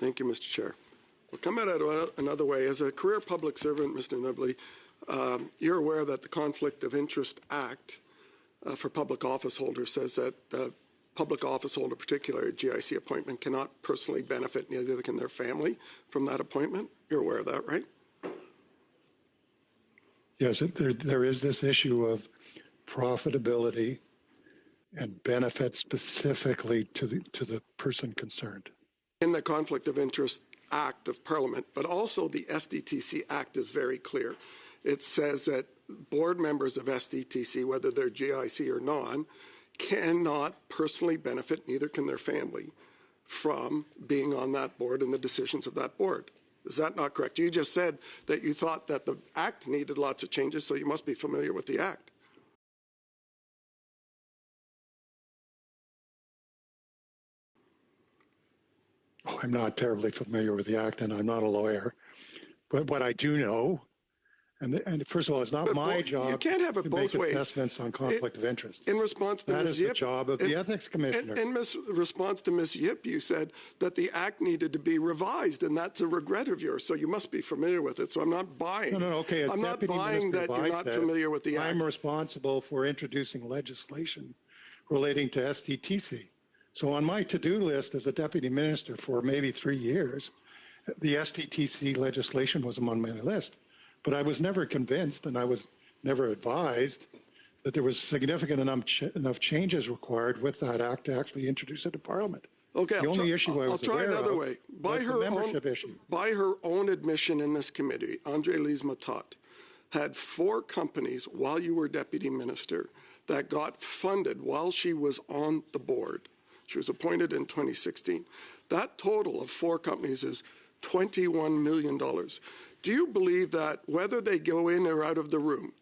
Thank you, Mr. Chair. We'll come at it another way. As a career public servant, Mr. Nibley, you're aware that the Conflict of Interest Act for public office holders says that the public office holder, particularly a GIC appointment, cannot personally benefit, neither can their family, from that appointment. You're aware of that, right? Yes, there is this issue of profitability and benefit specifically to the person concerned. In the Conflict of Interest Act of Parliament, but also the SDTC Act is very clear. It says that board members of SDTC, whether they're GIC or non, cannot personally benefit, neither can their family, from being on that board and the decisions of that board. Is that not correct? You just said that you thought that the Act needed lots of changes, so you must be familiar with the Act. Oh, I'm not terribly familiar with the Act, and I'm not a lawyer. But what I do know, and first of all, it's not my job you can't have it to both make ways. assessments on conflict of interest. In response to that Ms. is Yip, the job of the Ethics Commissioner. In response to Ms. Yip, you said that the Act needed to be revised, and that's a regret of yours. So you must be familiar with it. So I'm not buying. No, okay. I'm not buying that you're not familiar with the Act. I'm responsible for introducing legislation relating to SDTC. So on my to-do list as a deputy minister for maybe 3 years, the SDTC legislation was among my list. But I was never convinced, and I was never advised, that there was significant enough changes required with that Act to actually introduce it to Parliament. Okay, the only issue I was aware of way. was the membership issue. By her own admission in this committee, Andre-Lise Matot had 4 companies while you were deputy minister that got funded while she was on the board. She was appointed in 2016. That total of 4 companies is $21 million. Do you believe that whether they go in or out of the room,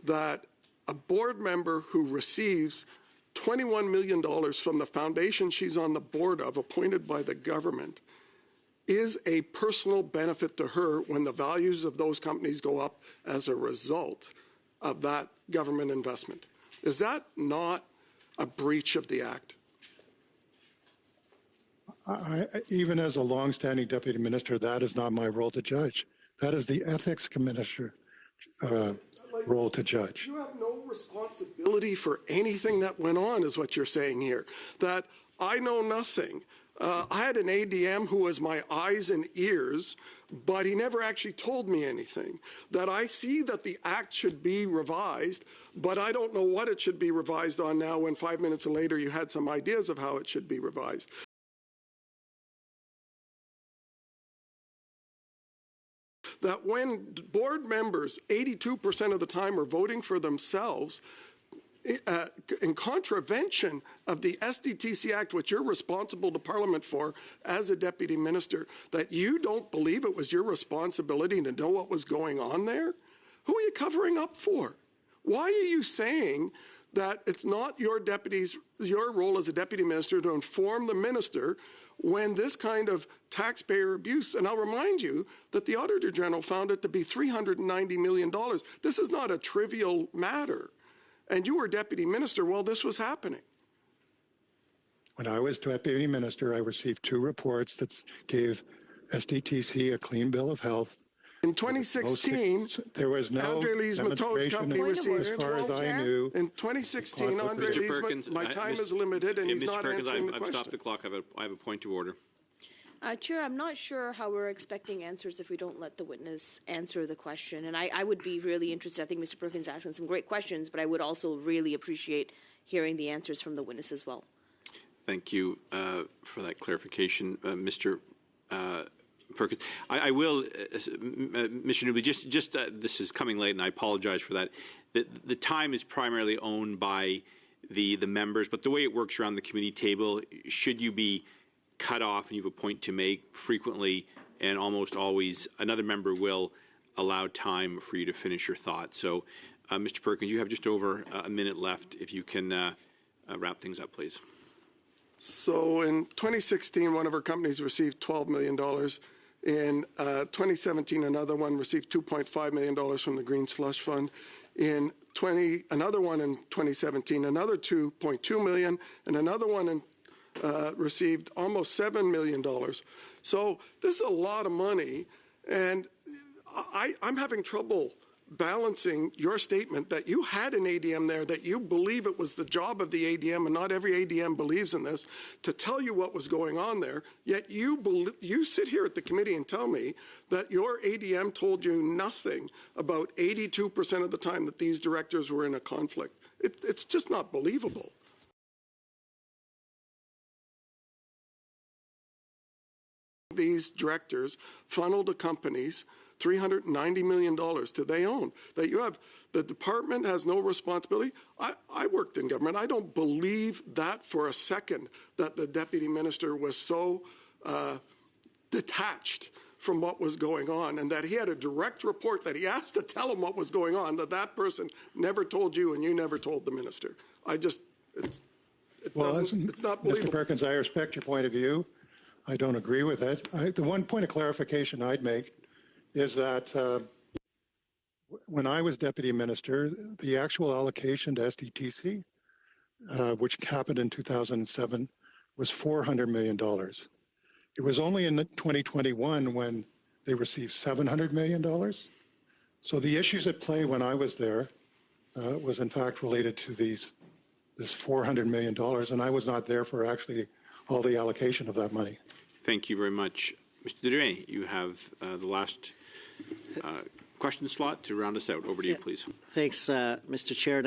that a board member who receives $21 million from the foundation she's on the board of, appointed by the government, is a personal benefit to her when the values of those companies go up as a result of that government investment? Is that not a breach of the Act? Even as a long-standing deputy minister, that is not my role to judge. That is the Ethics Commissioner role to judge. You have no responsibility for anything that went on, is what you're saying here. That I know nothing. I had an ADM who was my eyes and ears, but he never actually told me anything. That I see that the Act should be revised, but I don't know what it should be revised on now when 5 minutes later you had some ideas of how it should be revised. That when board members 82% of the time are voting for themselves in contravention of the SDTC Act, which you're responsible to Parliament for as a deputy minister, that you don't believe it was your responsibility to know what was going on there? Who are you covering up for? Why are you saying that it's not your role as a deputy minister to inform the minister when this kind of taxpayer abuse, and I'll remind you that the Auditor General found it to be $390 million. This is not a trivial matter. And you were deputy minister while this was happening. When I was deputy minister, I received 2 reports that gave SDTC a clean bill of health. In 2016, there was no Andre-Lise Matot's company received, as far as I knew. In 2016, Andre-Lise, my time is limited, and he's not answering the question. I've stopped the clock. I have a point of order. Chair, I'm not sure how we're expecting answers if we don't let the witness answer the question. And I would be really interested. I think Mr. Perkins is asking some great questions, but I would also really appreciate hearing the answers from the witness as well. Thank you for that clarification, Mr. Perkins. I will, Mr. Newby, just this is coming late, and I apologize for that. The time is primarily owned by the members, but the way it works around the committee table, should you be cut off and you have a point to make, frequently and almost always another member will allow time for you to finish your thought. So, Mr. Perkins, you have just over a minute left. If you can wrap things up, please. So in 2016, one of our companies received $12 million. In 2017, another one received $2.5 million from the Green Slush Fund. Another one in 2017, another $2.2 million, and another one in received almost $7 million. So this is a lot of money, and I'm having trouble balancing your statement that you had an ADM there, that you believe it was the job of the ADM, and not every ADM believes in this, to tell you what was going on there, yet you sit here at the committee and tell me that your ADM told you nothing about 82% of the time that these directors were in a conflict. It's just not believable. These directors funneled to companies $390 million do they own, that you have, the department has no responsibility. I worked in government. I don't believe that for a second, that the deputy minister was so detached from what was going on, and that he had a direct report that he asked to tell him what was going on, that person never told you and you never told the minister. It's not believable. Mr. Perkins, I respect your point of view. I don't agree with it. The one point of clarification I'd make is that when I was deputy minister, the actual allocation to SDTC, which happened in 2007, was $400 million. It was only in 2021 when they received $700 million. So the issues at play when I was there was in fact related to this $400 million, and I was not there for actually all the allocation of that money. Thank you very much. Mr. Duray, you have the last question slot to round us out. Over to you, please. Thanks, Mr. Chair.